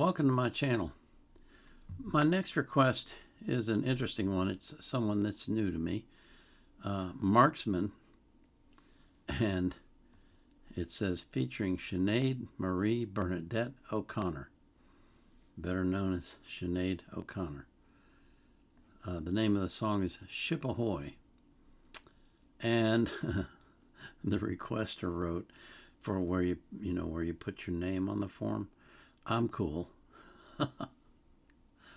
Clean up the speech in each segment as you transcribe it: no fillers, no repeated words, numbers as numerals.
Welcome to my channel. My next request is an interesting one. It's someone that's new to me, Marxman, and it says featuring Sinead Marie Bernadette O'Connor, better known as Sinead O'Connor. The name of the song is Ship Ahoy, and the requester wrote for where you put your name on the form. I'm cool.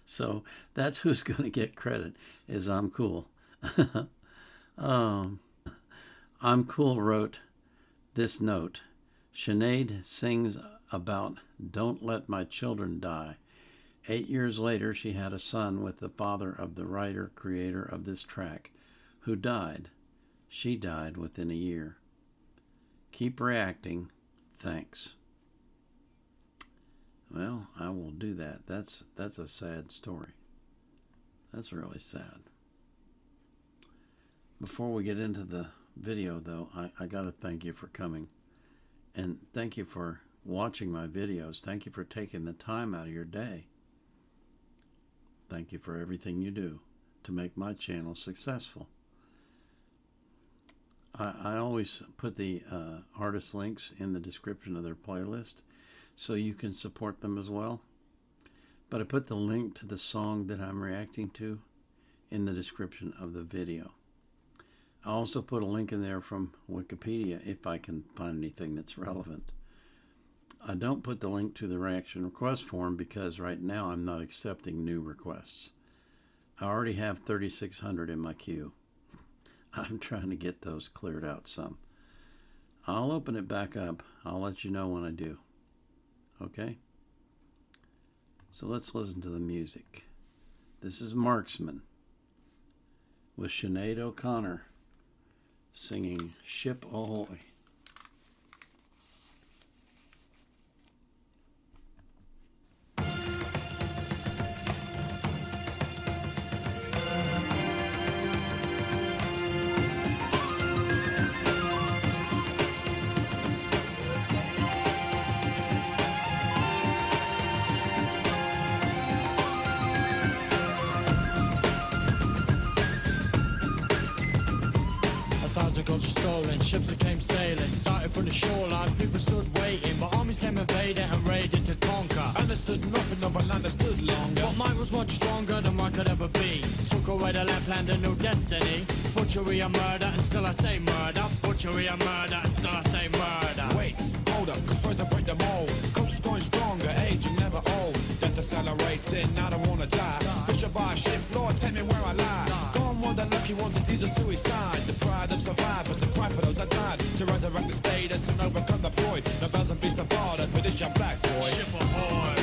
So that's who's going to get credit, is I'm cool. I'm cool wrote this note. Sinead sings about "Don't let my children die." 8 years later, she had a son with the father of the writer, creator of this track, who died. She died within a year. Keep reacting. Thanks. Well, I will do that. That's a sad story. That's really sad. Before we get into the video, though, I got to thank you for coming. And thank you for watching my videos. Thank you for taking the time out of your day. Thank you for everything you do to make my channel successful. I always put the artist links in the description of their playlist, so you can support them as well. But I put the link to the song that I'm reacting to in the description of the video. I also put a link in there from Wikipedia if I can find anything that's relevant. I don't put the link to the reaction request form because right now I'm not accepting new requests. I already have 3,600 in my queue. I'm trying to get those cleared out some. I'll open it back up. I'll let you know when I do. Okay? So let's listen to the music. This is Marxman with Sinead O'Connor singing Ship Ahoy. Gold are stolen, ships that came sailing, started from the shoreline, people stood waiting, but armies came invading and raided to conquer. Understood nothing of a land that stood longer. But mine was much stronger than mine could ever be. Took away the land, planned a new destiny. Butchery and murder, and still I say murder. Butchery and murder, and still I say murder. Wait, hold up, cause first I break the mold. Culture's growing stronger, aging never old. Death accelerating, I don't wanna die. Fisher by a ship, Lord, tell me where I lie. Gone were the lucky ones, disease or suicide. The pride of survivors, the cry for those that died. To resurrect the status and overcome the void. The bells and beasts are barred for this young black boy. Ship ahoy.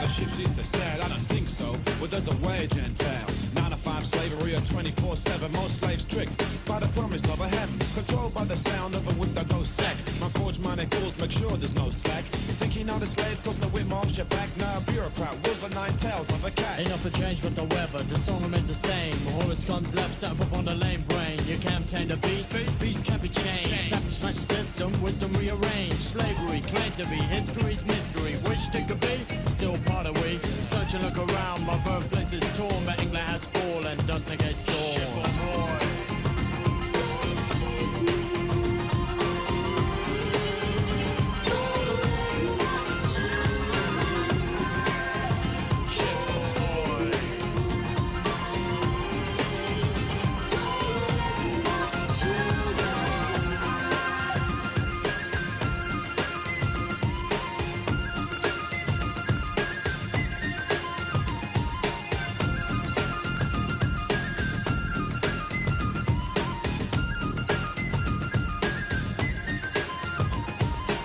Ships used to sail, I don't think so. What does a wage entail? 9 to 5 slavery or 24/7. Most slaves tricked by the promise of a heaven, controlled by the sound of a whip that goes sack. My forge minded ghouls make sure there's no slack. Thinking on the slave cause no whip marks your back. Now a bureaucrat wills the 9 tails of a cat. Ain't nothing changed but the weather, the song remains the same. Horus comes left, set up on the lame brain. You can't tame the beast, beast can't be changed. Have to smash the system, wisdom rearranged. Slavery, claimed to be history's mystery. Wished it could be, still part of we. Search and look around, my birthplace is torn, but England has fallen, dust against dawn.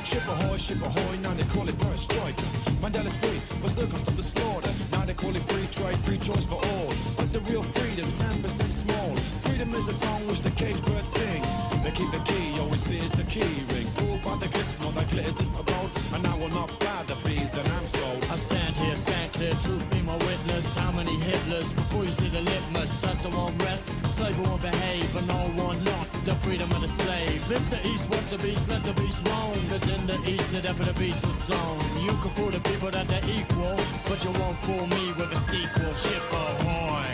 Ship ahoy. Ship ahoy, now they call it bird strike. Mandela's free, but still can't stop the slaughter. Now they call it free trade, free choice for all. But the real freedom's 10% small. Freedom is a song which the cage bird sings. They keep the key, always see is the key ring. Fooled by the glisten, all that glitters is my gold. And I will not buy the bees, and I'm sold. I stand here, stand clear, truth be my witness. How many Hitlers before you see the litmus? Tussle won't rest, slave won't behave, and all want not the freedom of the slave. If the East wants a beast, let the beast roam. Cause in the East, the death of the beast was sown. You can fool the people that they're equal, but you won't fool me with a sequel. Ship ahoy!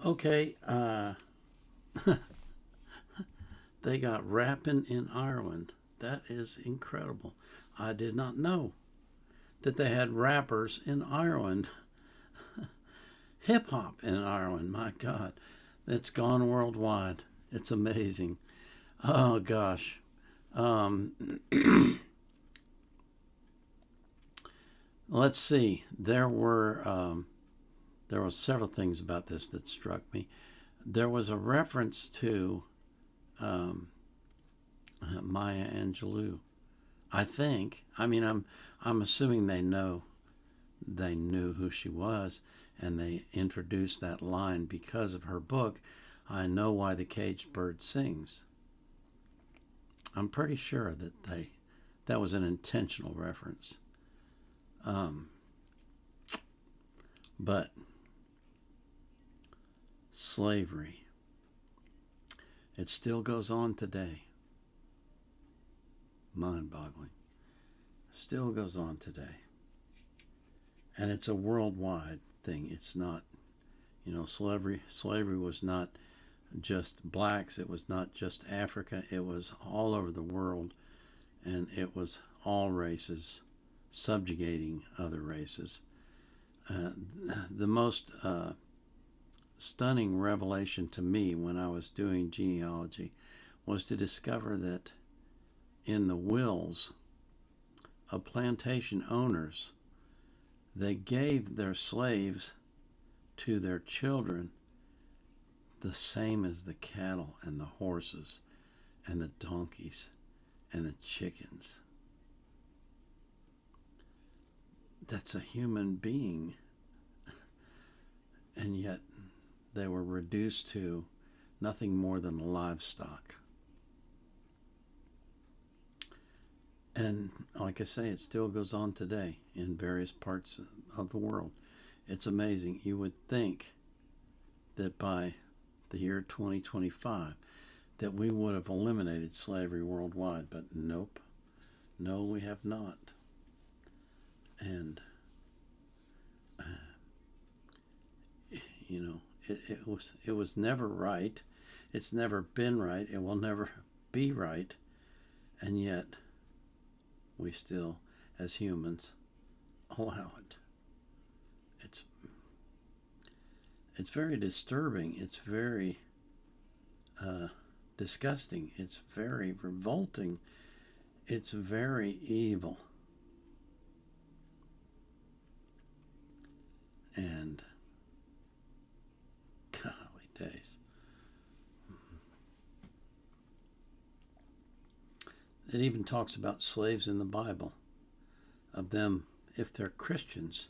Okay, they got rapping in Ireland. That is incredible. I did not know that they had rappers in Ireland. Hip hop in Ireland, my God. It's gone worldwide. It's amazing. Oh, gosh. Let's see. There were several things about this that struck me. There was a reference to Maya Angelou. I think. I mean, I'm assuming they knew who she was, and they introduced that line because of her book. I Know Why the Caged Bird Sings. I'm pretty sure that was an intentional reference. But slavery, it still goes on today. Mind-boggling. Still goes on today. And it's a worldwide thing. It's not, slavery was not just blacks. It was not just Africa. It was all over the world. And it was all races subjugating other races. The most stunning revelation to me when I was doing genealogy was to discover that in the wills of plantation owners, they gave their slaves to their children the same as the cattle and the horses and the donkeys and the chickens. That's a human being. And yet they were reduced to nothing more than livestock. And like I say, it still goes on today in various parts of the world. It's amazing. You would think that by the year 2025 that we would have eliminated slavery worldwide, but nope. No, we have not. And it was never right. It's never been right. It will never be right. And yet we still, as humans, allow it. It's very disturbing. It's very disgusting. It's very revolting. It's very evil. And golly days. It even talks about slaves in the Bible, of them, if they're Christians,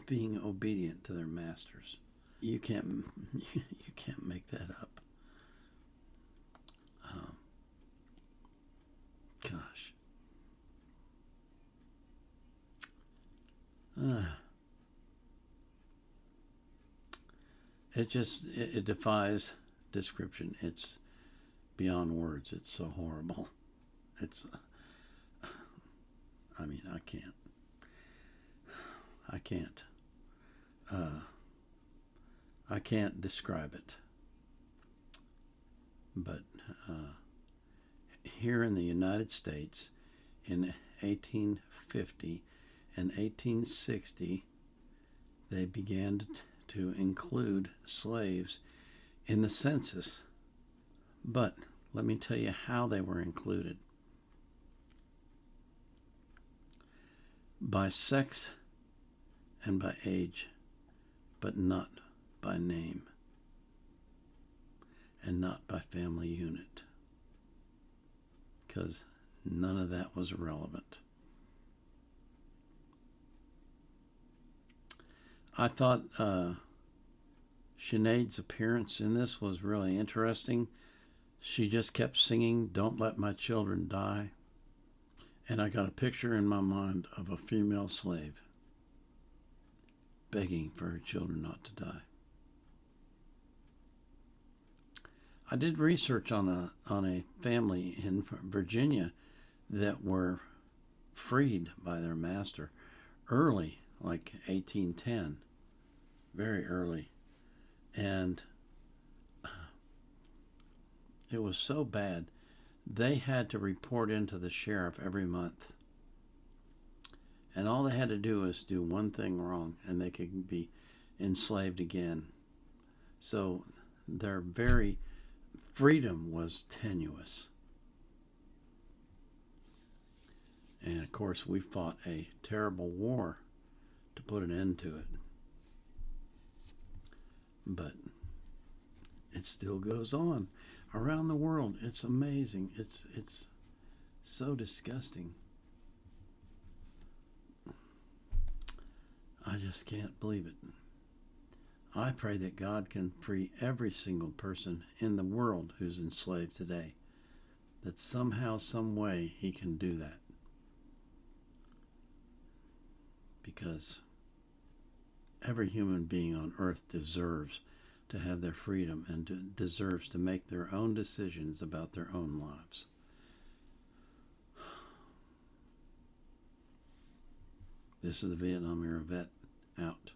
being obedient to their masters. You can't make that up. Gosh. it defies description. It's beyond words. It's so horrible. It's, I mean, I can't. I can't describe it. But here in the United States, in 1850 and 1860, they began to include slaves in the census. But let me tell you how they were included. By sex and by age, but not by name, and not by family unit, because none of that was relevant. I thought Sinead's appearance in this was really interesting. She just kept singing, "Don't Let My Children Die," and I got a picture in my mind of a female slave begging for her children not to die. I did research on a family in Virginia that were freed by their master early, like 1810, very early, and it was so bad they had to report into the sheriff every month. And all they had to do was do one thing wrong, and they could be enslaved again. So their very freedom was tenuous. And of course, we fought a terrible war to put an end to it. But it still goes on around the world. It's amazing. It's so disgusting. I just can't believe it. I pray that God can free every single person in the world who's enslaved today, that somehow, some way, he can do that. Because every human being on earth deserves to have their freedom and deserves to make their own decisions about their own lives. This is the Vietnam Era Vet, out.